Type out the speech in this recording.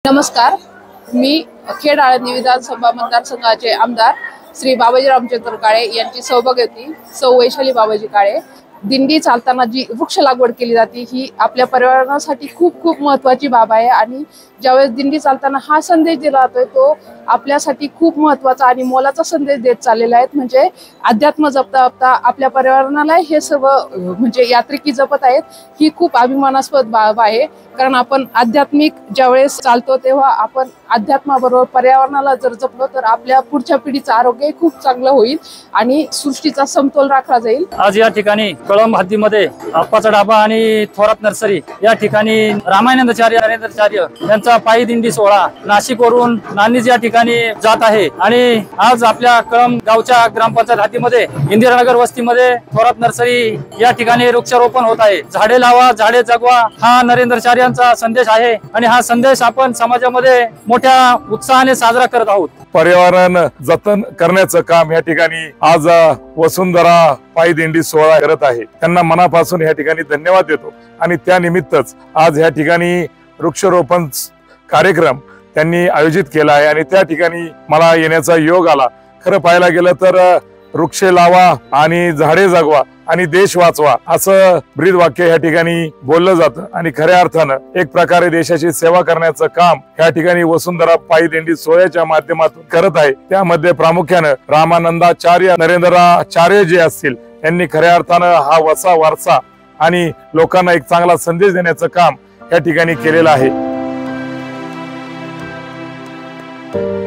नमस्कार, मी खेड आळंदी विधानसभा मतदारसंघाचे आमदार श्री बाबाजी रामचंद्र काळे यांची सौभाग्यवती सौ वैशाली बाबाजी काळे। दिंडी चालताना जी वृक्ष लागवड केली जाते ही आपल्या पर्यावरणासाठी खूप खूप महत्त्वाची बाब आहे आणि ज्यावेळेस दिंडी चालताना हा संदेश दिला जातोय तो आपल्यासाठी खूप महत्त्वाचा आणि मोलाचा संदेश देत चाललेला आहे। म्हणजे अध्यात्म जपता जपता आपल्या पर्यावरणाला हे सर्व म्हणजे यात्रिकी जपत आहेत, ही खूप अभिमानास्पद बाब आहे। कारण आपण आध्यात्मिक ज्यावेळेस चालतो तेव्हा आपण अध्यात्माबरोबर पर्यावरणाला जर जपलो तर आपल्या पुढच्या पिढीचं आरोग्य खूप चांगलं होईल आणि सृष्टीचा समतोल राखला जाईल। आज या ठिकाणी कळंब हद्दीमध्ये आप्पाचा ढाबा आणि थोरात नर्सरी या ठिकाणी रामानंदाचार्य नरेंद्राचार्य यांचा पायी दिंडी सोहळा नाशिकवरून नाणीज या ठिकाणी जात आहे। आणि आज आपल्या कळंब गावच्या ग्रामपंचायत हद्दीमध्ये इंदिरानगर वस्तीमध्ये थोरात नर्सरी या ठिकाणी वृक्षारोपण होत आहे। झाडे लावा झाडे जगवा हा नरेंद्राचार्यांचा संदेश आहे आणि हा संदेश आपण समाजामध्ये मोठ्या उत्साहाने साजरा करत आहोत। पर्यावरण जतन करण्याचं काम या ठिकाणी आज वसुंधरा पायी दिंडी सोहळा करत आहे। त्यांना मनापासून या ठिकाणी धन्यवाद देतो आणि त्या निमित्तच आज या ठिकाणी वृक्षारोपण कार्यक्रम त्यांनी आयोजित केला आहे आणि त्या ठिकाणी मला येण्याचा योग आला। खरं पाहायला गेलं तर वृक्षे लावा आणि झाडे जगवा आणि देश वाचवा असं ब्रीद वाक्य या ठिकाणी बोललं जातं आणि खऱ्या अर्थानं एक प्रकारे देशाची सेवा करण्याचं काम या ठिकाणी वसुंधरा पायी दिंडी सोहळ्याच्या माध्यमातून करत आहे। त्यामध्ये प्रामुख्यानं रामानंदाचार्य नरेंद्राचार्य जे असतील यांनी खऱ्या अर्थानं हा वसा वारसा आणि लोकांना एक चांगला संदेश देण्याचं काम या ठिकाणी केलेलं आहे।